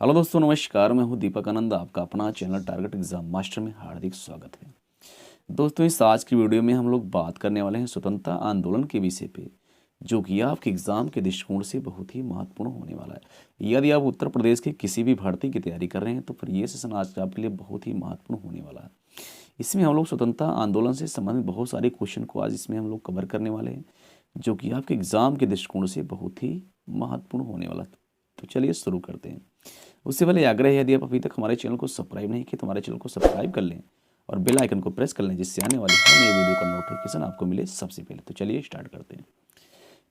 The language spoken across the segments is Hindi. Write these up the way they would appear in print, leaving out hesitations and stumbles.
हेलो दोस्तों, नमस्कार। मैं हूं दीपक आनंद। आपका अपना चैनल टारगेट एग्जाम मास्टर में हार्दिक स्वागत है। दोस्तों, इस आज की वीडियो में हम लोग बात करने वाले हैं स्वतंत्रता आंदोलन के विषय पे, जो कि आपके एग्जाम के दृष्टिकोण से बहुत ही महत्वपूर्ण होने वाला है। यदि आप उत्तर प्रदेश की किसी भी भर्ती की तैयारी कर रहे हैं तो फिर ये सेशन आज आपके लिए बहुत ही महत्वपूर्ण होने वाला है। इसमें हम लोग स्वतंत्रता आंदोलन से संबंधित बहुत सारे क्वेश्चन को आज इसमें हम लोग कवर करने वाले हैं, जो कि आपके एग्जाम के दृष्टिकोण से बहुत ही महत्वपूर्ण होने वाला है। तो चलिए शुरू करते हैं। उससे पहले आग्रह है, यदि आप अभी तक हमारे चैनल को सब्सक्राइब नहीं किए तो हमारे चैनल को सब्सक्राइब कर लें और बेल आइकन को प्रेस कर लें, जिससे आने वाली हर नई वीडियो का नोटिफिकेशन आपको मिले सबसे पहले। तो चलिए स्टार्ट करते हैं।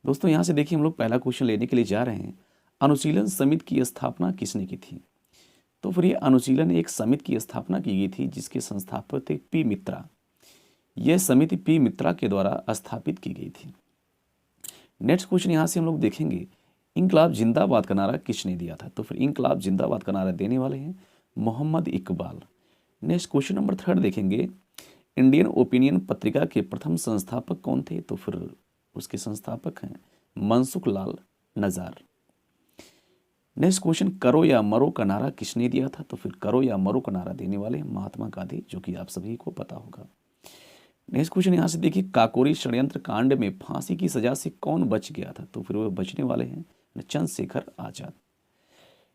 दोस्तों, यहाँ से देखिए, हम लोग पहला क्वेश्चन लेने के लिए जा रहे हैं। अनुशीलन समिति की स्थापना किसने की थी? तो फिर ये अनुशीलन एक समिति की स्थापना की गई थी, जिसके संस्थापक थे पी मित्रा। यह समिति पी मित्रा के द्वारा स्थापित की गई थी। नेक्स्ट क्वेश्चन यहाँ से हम लोग देखेंगे, इंकलाब जिंदाबाद का नारा किसने दिया था? तो फिर इंकलाब जिंदाबाद का नारा देने वाले हैं Mohammad Iqbal. Next question number 3 देखेंगे, इंडियन ओपिनियन पत्रिका के प्रथम संस्थापक कौन थे? तो फिर उसके संस्थापक हैं मनसुख लाल नजार। नेक्स्ट क्वेश्चन, करो या मरो का नारा किसने दिया था? तो फिर करो या मरो का नारा देने वाले हैं महात्मा गांधी, जो कि आप सभी को पता होगा। नेक्स्ट क्वेश्चन यहाँ से देखिए, काकोरी षड्यंत्र कांड में फांसी की सजा से कौन बच गया था? तो फिर वो बचने वाले हैं Chandrashekhar Azad.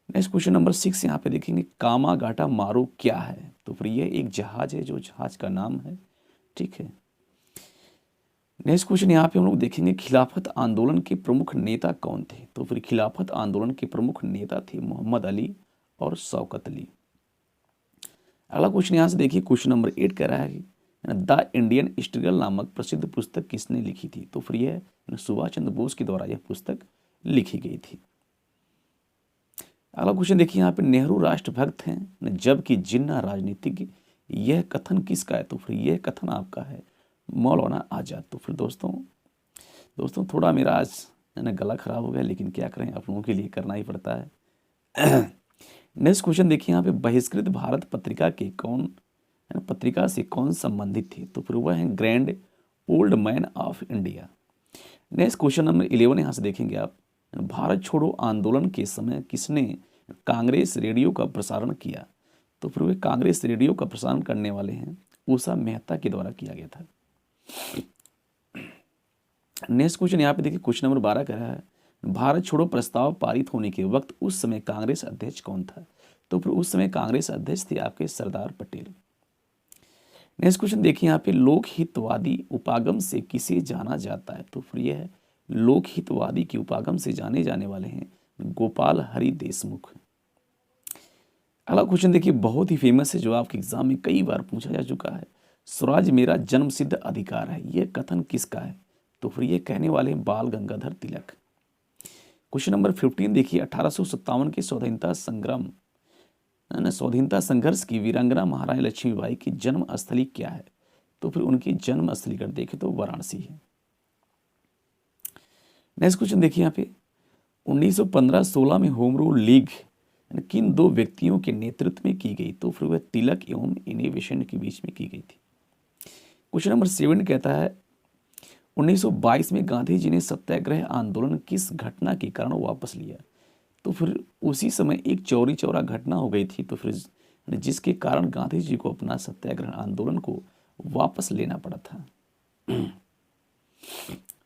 Next question number 6 यहाँ पे देखेंगे, कामागाटा मारू क्या है? तो फिर ये एक जहाज है, जो जहाज का नाम है। ठीक है। नेक्स्ट क्वेश्चन यहाँ पे हम लोग देखेंगे, खिलाफत आंदोलन के प्रमुख नेता कौन थे? तो फिर खिलाफत आंदोलन के प्रमुख नेता थे मोहम्मद अली और शौकत अली। अगला क्वेश्चन यहाँ से देखिए, क्वेश्चन नंबर 8 कह रहा है, द इंडियन स्ट्रगल नामक प्रसिद्ध पुस्तक किसने लिखी थी? तो फिर यह सुभाष चंद्र बोस के द्वारा यह पुस्तक लिखी गई थी। अगला क्वेश्चन देखिए, यहाँ पे नेहरू राष्ट्रभक्त हैं जबकि जिन्ना राजनीतिज्ञ, यह कथन किसका है? तो फिर यह कथन आपका है मौलाना आजाद। तो फिर दोस्तों थोड़ा मेरा आज गला खराब हो गया, लेकिन क्या करें, आप लोगों के लिए करना ही पड़ता है। नेक्स्ट क्वेश्चन देखिए, यहाँ पे बहिष्कृत भारत पत्रिका से कौन संबंधित थे? तो फिर वह है grand old man of India. Next question number 11 यहाँ से देखेंगे आप, भारत छोड़ो आंदोलन के समय किसने कांग्रेस रेडियो का प्रसारण किया? तो फिर वे कांग्रेस रेडियो का प्रसारण करने वाले हैं उषा मेहता के द्वारा किया गया था। नेक्स्ट क्वेश्चन यहाँ पे देखिए, क्वेश्चन नंबर 12 कह रहा है, भारत छोड़ो प्रस्ताव पारित होने के वक्त उस समय कांग्रेस अध्यक्ष कौन था? तो फिर उस समय कांग्रेस अध्यक्ष थे आपके सरदार पटेल। नेक्स्ट क्वेश्चन देखिए, यहाँ पे लोकहितवादी उपागम से किसे जाना जाता है? तो फिर यह है लोकहितवादी के उपागम से जाने जाने वाले हैं गोपाल हरि देशमुख। अगला क्वेश्चन देखिए, बहुत ही फेमस है, जो आपके एग्जाम में कई बार पूछा जा चुका है, स्वराज मेरा जन्मसिद्ध अधिकार है, यह कथन किसका है? तो फिर ये कहने वाले हैं बाल गंगाधर तिलक। क्वेश्चन नंबर 15 देखिए, 1857 के स्वाधीनता संघर्ष की वीरांगना महारानी लक्ष्मीबाई की जन्म स्थली क्या है? तो फिर उनकी जन्म स्थली अगर देखें तो वाराणसी है। नेक्स्ट क्वेश्चन देखिए, यहाँ पे 1915-16 में होम रूल लीग किन दो व्यक्तियों के नेतृत्व में की गई? तो फिर वह तिलक एवं इनोवेशन के बीच में की गई थी। क्वेश्चन नंबर 7 कहता है, 1922 में गांधी जी ने सत्याग्रह आंदोलन किस घटना के कारण वापस लिया? तो फिर उसी समय एक चौरी चौरा घटना हो गई थी, तो फिर जिसके कारण गांधी जी को अपना सत्याग्रह आंदोलन को वापस लेना पड़ा था।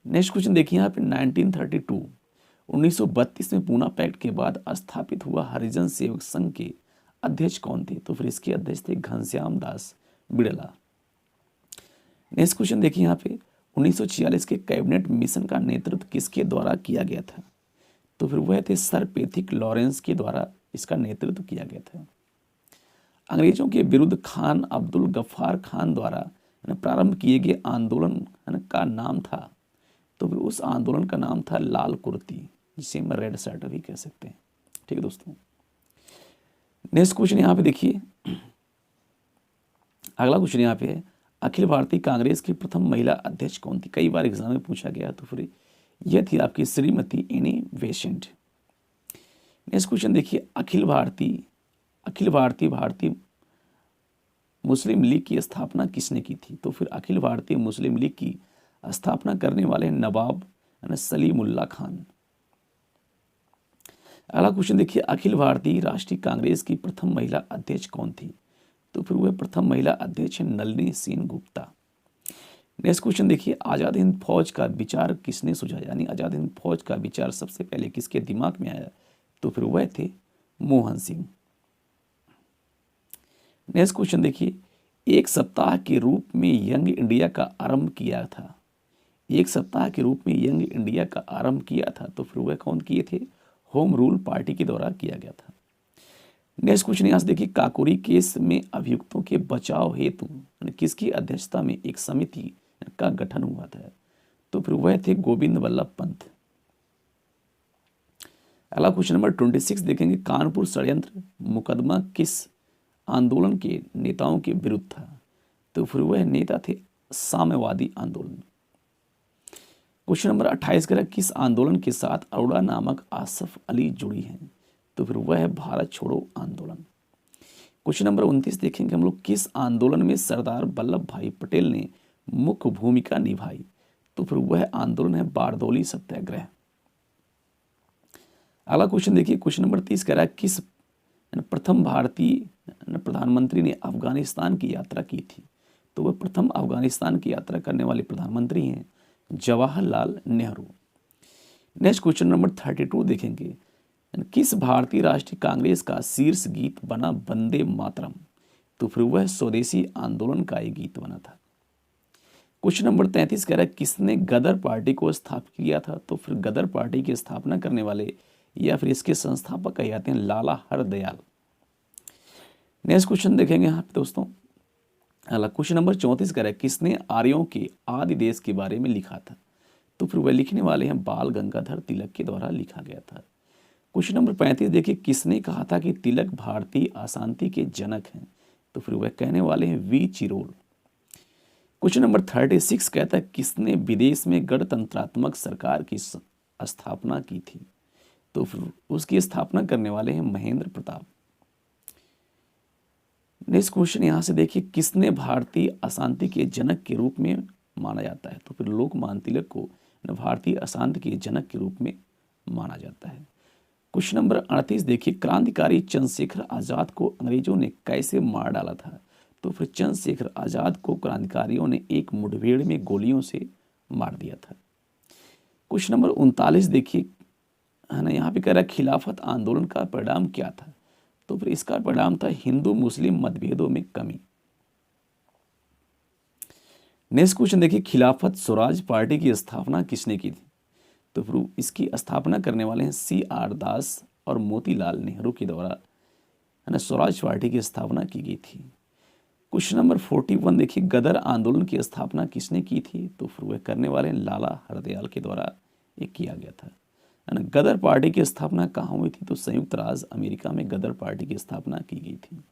नेक्स्ट क्वेश्चन देखिए, यहाँ पे 1932 में पूना पैक्ट के बाद स्थापित हुआ हरिजन सेवक संघ के अध्यक्ष कौन थे? तो फिर इसके अध्यक्ष थे घनश्याम दास बिड़ला। नेक्स्ट क्वेश्चन देखिए, यहाँ पे 1946 के कैबिनेट मिशन का नेतृत्व किसके द्वारा किया गया था? तो फिर वह थे सर पैथिक लॉरेंस के द्वारा इसका नेतृत्व किया गया था। अंग्रेजों के विरुद्ध खान अब्दुल गफ्फार खान द्वारा प्रारंभ किए गए आंदोलन का नाम था? तो फिर उस आंदोलन का नाम था लाल कुर्ती, जिसे हम रेड शर्ट भी कह सकते हैं। ठीक है दोस्तों। नेक्स्ट क्वेश्चन यहाँ पे देखिए, अगला क्वेश्चन यहाँ पे है, अखिल भारतीय कांग्रेस की प्रथम महिला अध्यक्ष कौन थी? कई बार एग्जाम में पूछा गया, तो फिर यह थी आपकी Shrimati Annie Besant. Next question देखिए, अखिल भारतीय मुस्लिम लीग की स्थापना किसने की थी? तो फिर अखिल भारतीय मुस्लिम लीग की स्थापना करने वाले नवाब सलीमुल्लाह खान। अगला क्वेश्चन देखिए, अखिल भारतीय राष्ट्रीय कांग्रेस की प्रथम महिला अध्यक्ष कौन थी? तो फिर वह प्रथम महिला अध्यक्ष है नलिनी सेन गुप्ता। नेक्स्ट क्वेश्चन देखिए, आजाद हिंद फौज का विचार किसने सुझाया? यानी आजाद हिंद फौज का विचार सबसे पहले किसके दिमाग में आया? तो फिर वह थे मोहन सिंह। नेक्स्ट क्वेश्चन देखिए, एक सप्ताह के रूप में यंग इंडिया का आरंभ किया था। एक सप्ताह के रूप में यंग इंडिया का आरंभ किया था, तो फिर वह कौन किए थे? होम रूल पार्टी के द्वारा किया गया था। नेक्स्ट क्वेश्चन यहाँ से देखिए, काकोरी केस में अभियुक्तों के बचाव हेतु किसकी अध्यक्षता में एक समिति का गठन हुआ था? तो फिर वह थे गोविंद वल्लभ पंत। अगला क्वेश्चन नंबर 26 देखेंगे, कानपुर षड्यंत्र मुकदमा किस आंदोलन के नेताओं के विरुद्ध था? तो फिर वह नेता थे साम्यवादी आंदोलन। क्वेश्चन नंबर 28 करें, किस आंदोलन के साथ अरोड़ा नामक आसफ अली जुड़ी हैं? तो फिर वह है भारत छोड़ो आंदोलन। क्वेश्चन नंबर 29 देखेंगे हम लोग, किस आंदोलन में सरदार वल्लभ भाई पटेल ने मुख्य भूमिका निभाई? तो फिर वह आंदोलन है बारदौली सत्याग्रह। अगला क्वेश्चन देखिए, क्वेश्चन नंबर 30 कह रहा है, किस प्रथम भारतीय प्रधानमंत्री ने अफगानिस्तान की यात्रा की थी? तो वह प्रथम अफगानिस्तान की यात्रा करने वाले प्रधानमंत्री हैं Jawaharlal Nehru. Next question number 32 देखेंगे, किस भारतीय राष्ट्रीय कांग्रेस का शीर्ष गीत बना वंदे मातरम? तो फिर वह स्वदेशी आंदोलन का एक गीत बना था। क्वेश्चन नंबर 33 कह रहा है, किसने गदर पार्टी को स्थापित किया था? तो फिर गदर पार्टी की स्थापना करने वाले या फिर इसके संस्थापक कहे जाते हैं लाला हरदयाल। नेक्स्ट क्वेश्चन देखेंगे यहाँ पे दोस्तों, अगला क्वेश्चन नंबर 34 कह रहा है, किसने आर्यों के आदि देश के बारे में लिखा था? तो फिर वह लिखने वाले हैं बाल गंगाधर तिलक के द्वारा लिखा गया था। क्वेश्चन नंबर 35 देखिए, किसने कहा था कि तिलक भारतीय अशांति के जनक हैं? तो फिर वह कहने वाले हैं वी चिरोल। क्वेश्चन नंबर 36 कहता है, किसने विदेश में गणतंत्रात्मक सरकार की स्थापना की थी? तो फिर उसकी स्थापना करने वाले हैं महेंद्र प्रताप। नेक्स्ट क्वेश्चन यहां से देखिए, किसने भारतीय अशांति के जनक के रूप में माना जाता है? तो फिर लोकमान्य तिलक को भारतीय अशांति के जनक के रूप में माना जाता है। क्वेश्चन नंबर 38 देखिए, क्रांतिकारी चंद्रशेखर आजाद को अंग्रेजों ने कैसे मार डाला था? तो फिर चंद्रशेखर आजाद को क्रांतिकारियों ने एक मुठभेड़ में गोलियों से मार दिया था। क्वेश्चन नंबर 39 देखिए, है ना, यहाँ पे कह रहा है खिलाफत आंदोलन का परिणाम क्या था? तो फिर इसका परिणाम था हिंदू मुस्लिम मतभेदों में कमी। नेक्स्ट क्वेश्चन देखिए, खिलाफत स्वराज पार्टी की स्थापना किसने की थी? तो फिर इसकी स्थापना करने वाले हैं CR दास और मोतीलाल नेहरू के द्वारा, है ना, स्वराज पार्टी की स्थापना की गई थी। क्वेश्चन नंबर 41 देखिए, गदर आंदोलन की स्थापना किसने की थी? तो फिर वह करने वाले हैं लाला हरदयाल के द्वारा ये किया गया था, है ना। गदर पार्टी की स्थापना कहाँ हुई थी? तो संयुक्त राज्य अमेरिका में गदर पार्टी की स्थापना की गई थी।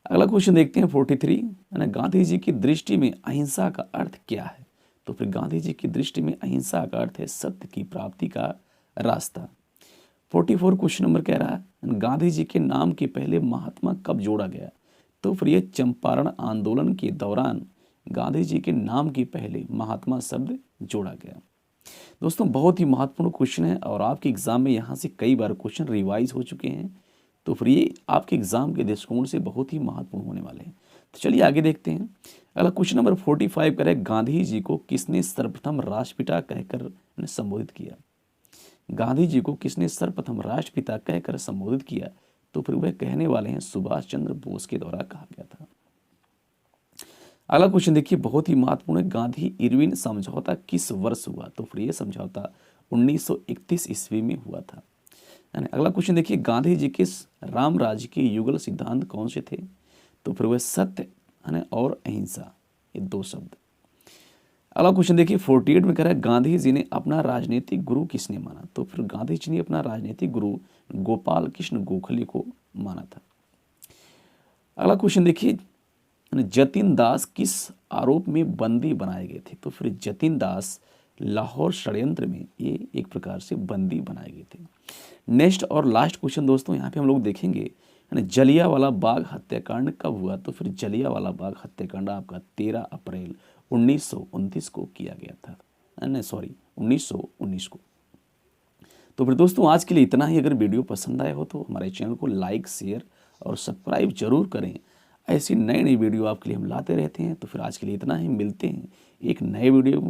अगला क्वेश्चन देखते हैं 43, है ना, गांधी जी की दृष्टि में अहिंसा का अर्थ क्या है? तो फिर गांधी जी की दृष्टि में अहिंसा का अर्थ है सत्य की प्राप्ति का रास्ता। 44 क्वेश्चन नंबर कह रहा है, गांधी जी के नाम के पहले महात्मा कब जोड़ा गया? तो फिर यह चंपारण आंदोलन के दौरान गांधी जी के नाम के पहले महात्मा शब्द जोड़ा गया। दोस्तों बहुत ही महत्वपूर्ण क्वेश्चन है और आपके एग्जाम में यहाँ से कई बार क्वेश्चन रिवाइज हो चुके हैं, तो फिर ये आपके एग्जाम के दृष्टिकोण से बहुत ही महत्वपूर्ण होने वाले हैं। तो चलिए आगे देखते हैं। अगला क्वेश्चन नंबर 45 करें, गांधी जी को किसने सर्वप्रथम राष्ट्रपिता कहकर संबोधित किया? गांधी जी को किसने सर्वप्रथम राष्ट्रपिता कहकर संबोधित किया? तो फिर वह कहने वाले हैं सुभाष चंद्र बोस के द्वारा कहा गया था। अगला क्वेश्चन देखिए बहुत ही महत्वपूर्ण है, गांधी इरविन समझौता किस वर्ष हुआ? तो फिर यह समझौता 1931 ईस्वी में हुआ था। अगला क्वेश्चन देखिए, गांधी जी के राम राज्य के युगल सिद्धांत कौन से थे? तो फिर वह सत्य, है ना, और अहिंसा, ये दो शब्द। अगला क्वेश्चन देखिए 48 में कह रहा है, गांधी जी ने अपना राजनीतिक गुरु किसने माना? तो फिर गांधी जी ने अपना राजनीतिक गुरु गोपाल कृष्ण गोखले को माना था। अगला क्वेश्चन देखिए, जतिन दास किस आरोप में बंदी बनाए गए थे? तो फिर जतिन दास लाहौर षड्यंत्र में ये एक प्रकार से बंदी बनाए गए थे। नेक्स्ट और लास्ट क्वेश्चन दोस्तों यहाँ पे हम लोग देखेंगे, जलियांवाला बाग हत्याकांड कब हुआ? तो फिर जलियांवाला बाग हत्याकांड आपका 13 अप्रैल 1929 को किया गया था, नहीं सॉरी 1919 को। तो फिर दोस्तों आज के लिए इतना ही। अगर वीडियो पसंद आया हो तो हमारे चैनल को लाइक, शेयर और सब्सक्राइब जरूर करें। ऐसी नई नई वीडियो आपके लिए हम लाते रहते हैं। तो फिर आज के लिए इतना ही, मिलते हैं एक नए वीडियो